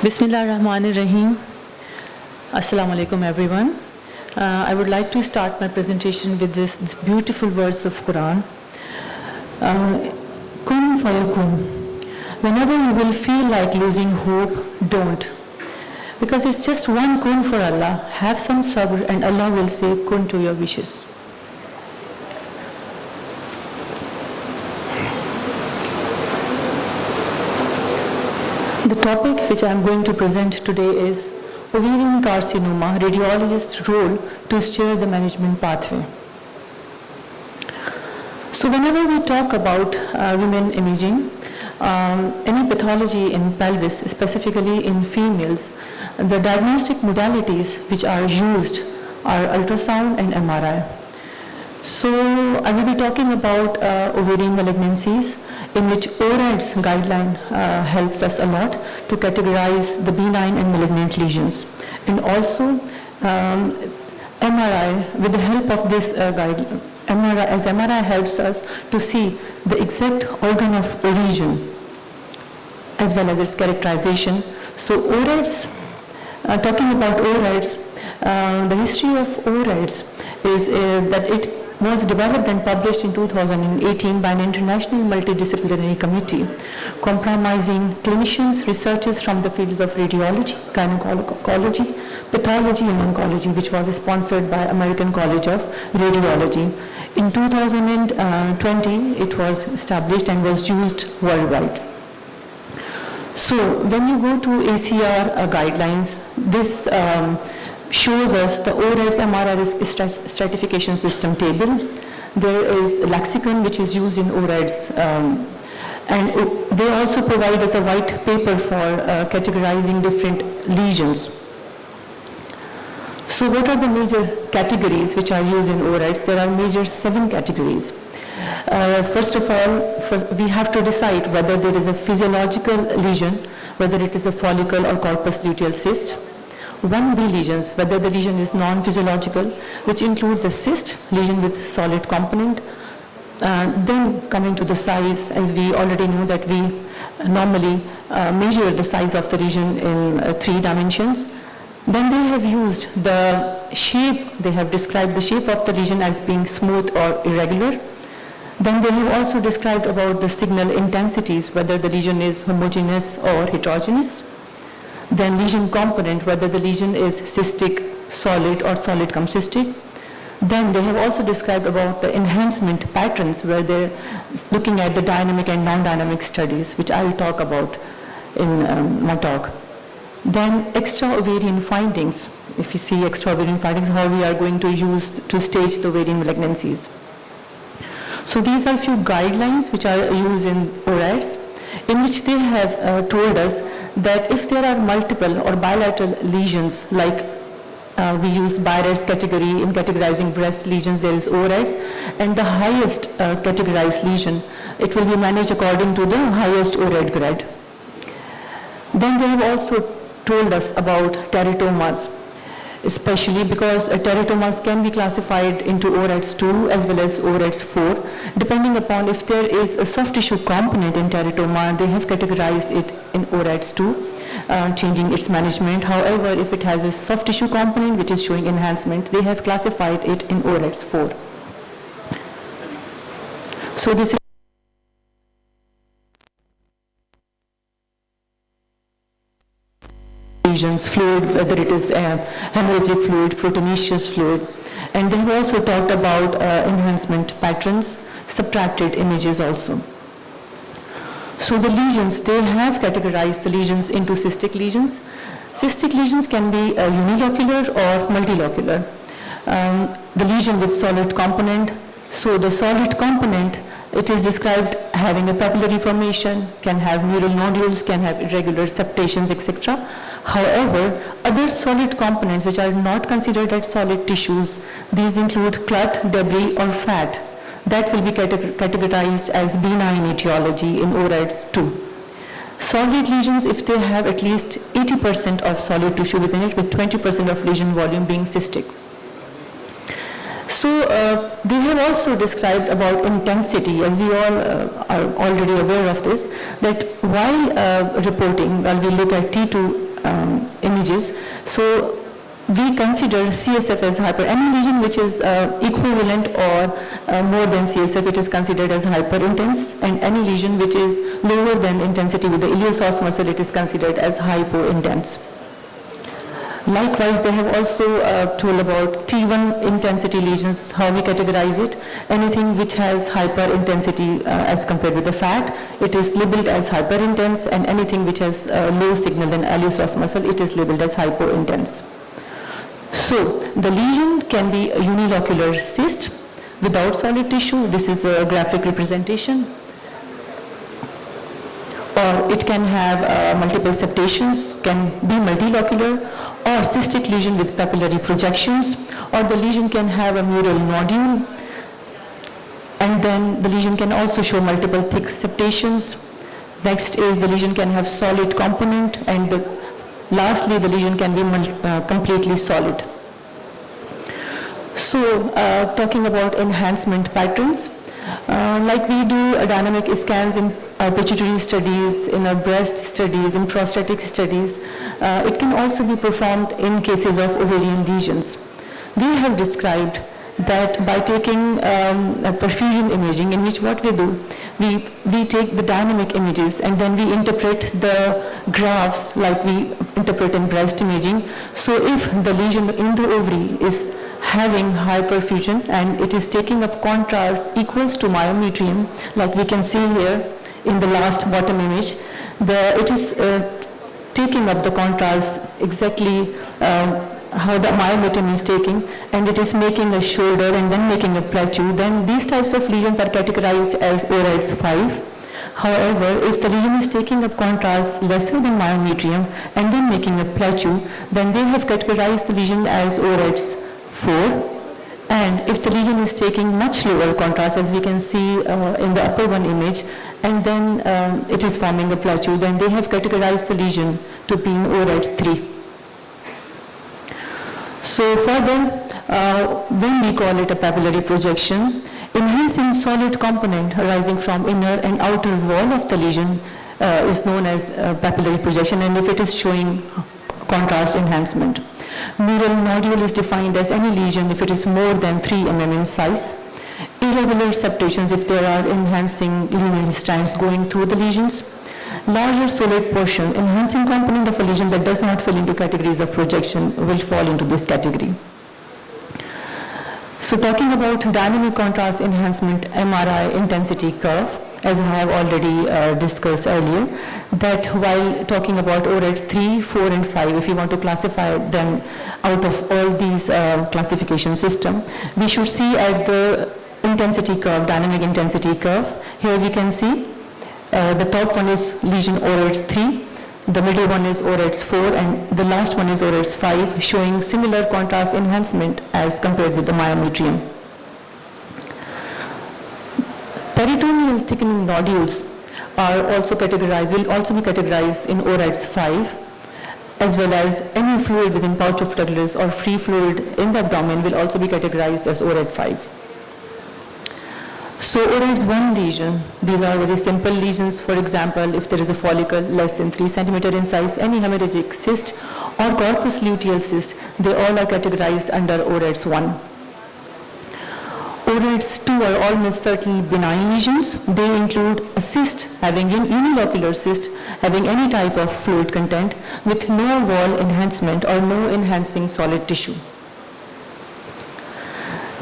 Bismillah ar-Rahman ar-Rahim. Assalamu alaikum everyone. I would like to start my presentation with this beautiful verse of Quran. Kun fayakun. Whenever you will feel like losing hope, don't. Because it's just one kun for Allah. Have some sabr and Allah will say kun to your wishes. The topic which I am going to present today is ovarian carcinoma, radiologist's role to steer the management pathway. So whenever we talk about women imaging, any pathology in pelvis, specifically in females, the diagnostic modalities which are used are ultrasound and MRI. So I will be talking about ovarian malignancies, in which ORAD's guideline helps us a lot to categorize the benign and malignant lesions. And also MRI, with the help of this guideline, MRI helps us to see the exact organ of origin as well as its characterization. So ORAD's, talking about ORAD's, the history of ORAD's is that it was developed and published in 2018 by an international multidisciplinary committee comprising clinicians, researchers from the fields of radiology, gynecology, pathology and oncology, which was sponsored by American College of Radiology. In 2020, it was established and was used worldwide. So when you go to ACR guidelines, this shows us the ORAD's MRI risk stratification system table. There is a lexicon which is used in ORAD's, and they also provide us a white paper for categorizing different lesions. So what are the major categories which are used in ORAD's? There are major 7 categories. First of all, we have to decide whether there is a physiological lesion, whether it is a follicle or corpus luteal cyst. 1B lesions, whether the lesion is non-physiological, which includes a cyst, lesion with solid component. Then coming to the size, as we already know that we normally measure the size of the lesion in 3 dimensions. Then they have used the shape, they have described the shape of the lesion as being smooth or irregular. Then they have also described about the signal intensities, whether the lesion is homogeneous or heterogeneous. Then lesion component, whether the lesion is cystic, solid, or solid cum cystic. Then they have also described about the enhancement patterns, where they're looking at the dynamic and non-dynamic studies, which I will talk about in my talk. Then extra ovarian findings, if you see extra ovarian findings, how we are going to use to stage the ovarian malignancies. So these are a few guidelines which are used in ORAD's, in which they have told us that if there are multiple or bilateral lesions, like we use BI-RADS category in categorizing breast lesions, there is ORADS, and the highest categorized lesion, it will be managed according to the highest ORAD grade. Then they have also told us about teratomas, especially because teratomas can be classified into ORADS 2 as well as ORADS 4. Depending upon if there is a soft tissue component in teratoma, they have categorized it in ORADS 2, changing its management. However, if it has a soft tissue component which is showing enhancement, they have classified it in ORADS 4. So this is lesions, fluid, whether it is hemorrhagic fluid, proteinaceous fluid. And they have also talked about enhancement patterns, subtracted images also. So the lesions, they have categorized the lesions into cystic lesions. Cystic lesions can be unilocular or multilocular. The lesion with solid component, so the solid component, it is described having a papillary formation, can have neural nodules, can have irregular septations, etc. However, other solid components which are not considered as solid tissues, these include clot, debris, or fat. That will be categorized as benign etiology in ORADS 2. Solid lesions, if they have at least 80% of solid tissue within it, with 20% of lesion volume being cystic. So they have also described about intensity, as we all are already aware of this, that while reporting, while we look at T2 images. So we consider CSF as hyper. Any lesion which is equivalent or more than CSF, it is considered as hyperintense, and any lesion which is lower than intensity with the iliopsoas muscle, it is considered as hypointense. Likewise, they have also told about T1 intensity lesions, how we categorize it. Anything which has hyperintensity as compared with the fat, it is labeled as hyperintense, and anything which has low signal than iliopsoas muscle, it is labeled as hypointense. So the lesion can be a unilocular cyst without solid tissue. This is a graphic representation. Or it can have multiple septations, can be multilocular, or cystic lesion with papillary projections, or the lesion can have a mural nodule, and then the lesion can also show multiple thick septations. Next is the lesion can have solid component, and lastly the lesion can be completely solid. So talking about enhancement patterns, like we do dynamic scans in pituitary studies, in our breast studies, in prostatic studies, it can also be performed in cases of ovarian lesions. We have described that by taking a perfusion imaging, in which what we do, we take the dynamic images and then we interpret the graphs like we interpret in breast imaging. So if the lesion in the ovary is having high perfusion and it is taking up contrast equals to myometrium, like we can see here in the last bottom image, it is taking up the contrast exactly how the myometrium is taking, and it is making a shoulder and then making a plateau. Then these types of lesions are categorized as ORADS 5. However, if the lesion is taking up contrast lesser than myometrium and then making a plateau, then they have categorized the lesion as ORADS 4. And if the lesion is taking much lower contrast, as we can see in the upper one image, and then it is forming a plateau, then they have categorized the lesion to be in ORADS 3. So further, when we call it a papillary projection, enhancing solid component arising from inner and outer wall of the lesion is known as papillary projection, and if it is showing contrast enhancement. Mural nodule is defined as any lesion if it is more than 3 mm in size. Irregular septations if there are enhancing linear strands going through the lesions. Larger solid portion, enhancing component of a lesion that does not fall into categories of projection will fall into this category. So talking about dynamic contrast enhancement MRI intensity curve, as I have already discussed earlier, that while talking about ORADS 3, 4 and 5, if you want to classify them out of all these classification system, we should see at the intensity curve, dynamic intensity curve. Here we can see the top one is lesion ORADS 3, the middle one is ORADS 4, and the last one is ORADS 5, showing similar contrast enhancement as compared with the myometrium. Peritoneal thickening nodules are also categorized, will also be categorized in ORADS 5, as well as any fluid within pouch of Douglas or free fluid in the abdomen will also be categorized as ORAD 5. So ORADS 1 lesion, these are very simple lesions. For example, if there is a follicle less than 3 cm in size, any hemorrhagic cyst or corpus luteal cyst, they all are categorized under ORADS 1. ORADS 2 are almost certainly benign lesions. They include a cyst, having an unilocular cyst, having any type of fluid content with no wall enhancement or no enhancing solid tissue.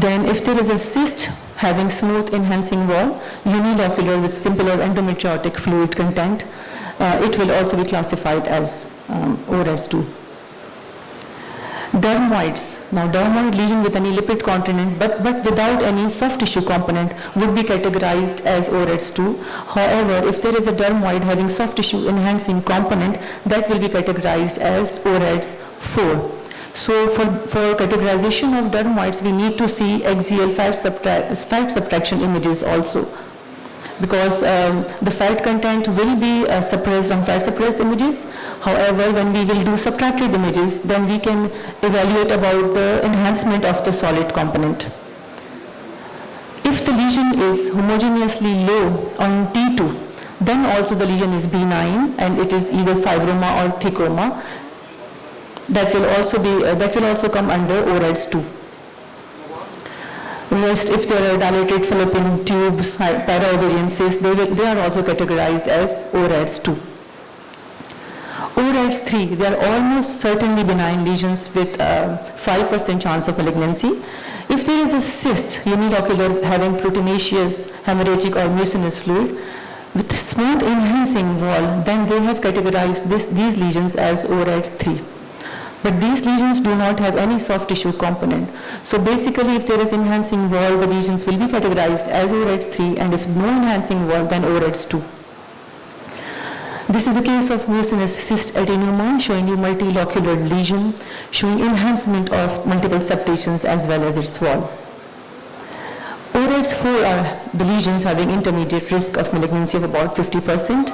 Then if there is a cyst having smooth enhancing wall, unilocular with simple or endometriotic fluid content, it will also be classified as ORADS 2. Dermoids. Now dermoid lesion with any lipid component but without any soft tissue component would be categorized as ORADS 2. However, if there is a dermoid having soft tissue enhancing component, that will be categorized as ORADS 4. So for categorization of dermoids, we need to see axial fat subtraction images also, because the fat content will be suppressed on fat suppressed images. However, when we will do subtracted images, then we can evaluate about the enhancement of the solid component. If the lesion is homogeneously low on T2, then also the lesion is benign and it is either fibroma or thicoma. that will also come under ORADS 2. Rest, if there are dilated fallopian tubes, paraovarian cysts, they are also categorized as ORADS 2. ORADS 3, they are almost certainly benign lesions with 5% chance of malignancy. If there is a cyst, unilocular, having proteinaceous, hemorrhagic or mucinous fluid, with smooth enhancing wall, then they have categorized these lesions as ORADS 3. But these lesions do not have any soft tissue component. So basically, if there is enhancing wall, the lesions will be categorized as ORADS 3, and if no enhancing wall, then ORADS 2. This is a case of mucinous cyst adenoma showing you multilocular lesion, showing enhancement of multiple septations as well as its wall. ORADS 4 are the lesions having intermediate risk of malignancy of about 50%.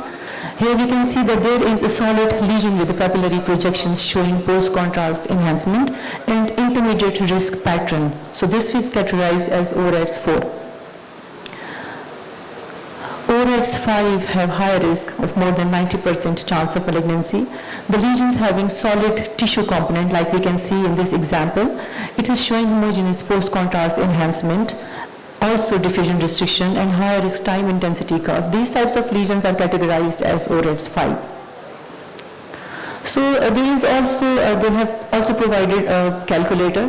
Here we can see that there is a solid lesion with the papillary projections showing post-contrast enhancement and intermediate risk pattern. So this is categorized as ORADS 4. ORADS 5 have higher risk of more than 90% chance of malignancy. The lesions having solid tissue component, like we can see in this example, it is showing homogeneous post-contrast enhancement, also diffusion restriction and higher risk time intensity curve. These types of lesions are categorized as ORADS 5. So they have also provided a calculator.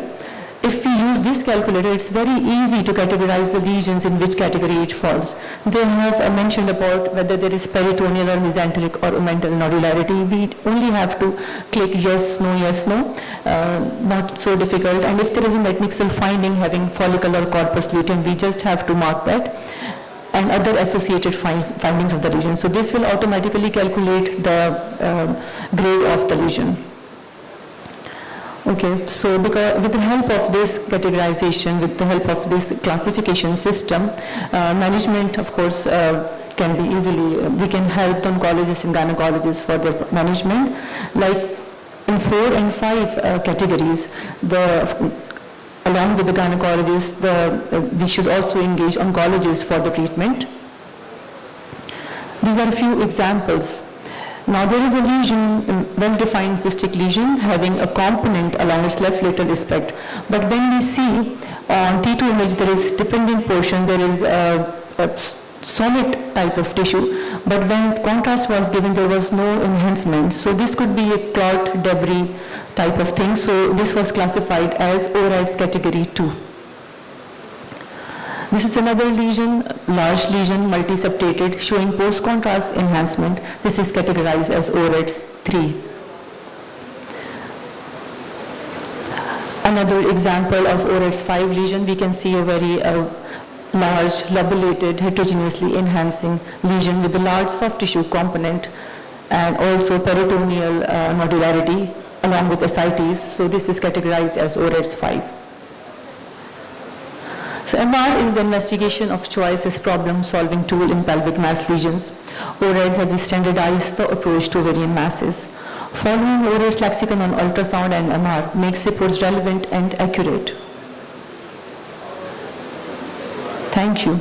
If we use this calculator, it's very easy to categorize the lesions in which category it falls. They have mentioned about whether there is peritoneal or mesenteric or omental nodularity. We only have to click yes, no, not so difficult. And if there is an admixal finding having follicular corpus luteum, we just have to mark that and other associated findings of the lesion. So this will automatically calculate the grade of the lesion. Okay, so because with the help of this categorization, with the help of this classification system, management, of course, can be easily, we can help the oncologists and gynecologists for their management. Like in 4 and 5 categories, along with the gynecologists, we should also engage oncologists for the treatment. These are a few examples. Now there is a lesion, well-defined cystic lesion having a component along its left lateral aspect. But when we see on T2 image there is dependent portion, there is a solid type of tissue. But when contrast was given, there was no enhancement. So this could be a clot, debris type of thing. So this was classified as ORADS category 2. This is another lesion, large lesion, multiseptated, showing post-contrast enhancement. This is categorized as ORADS 3. Another example of ORADS 5 lesion, we can see a very large, lobulated, heterogeneously enhancing lesion with a large soft tissue component and also peritoneal nodularity along with ascites. So this is categorized as ORADS 5. So MR is the investigation of choice as problem-solving tool in pelvic mass lesions. ORADS has standardized the approach to ovarian masses. Following ORADS lexicon on ultrasound and MR makes reports relevant and accurate. Thank you.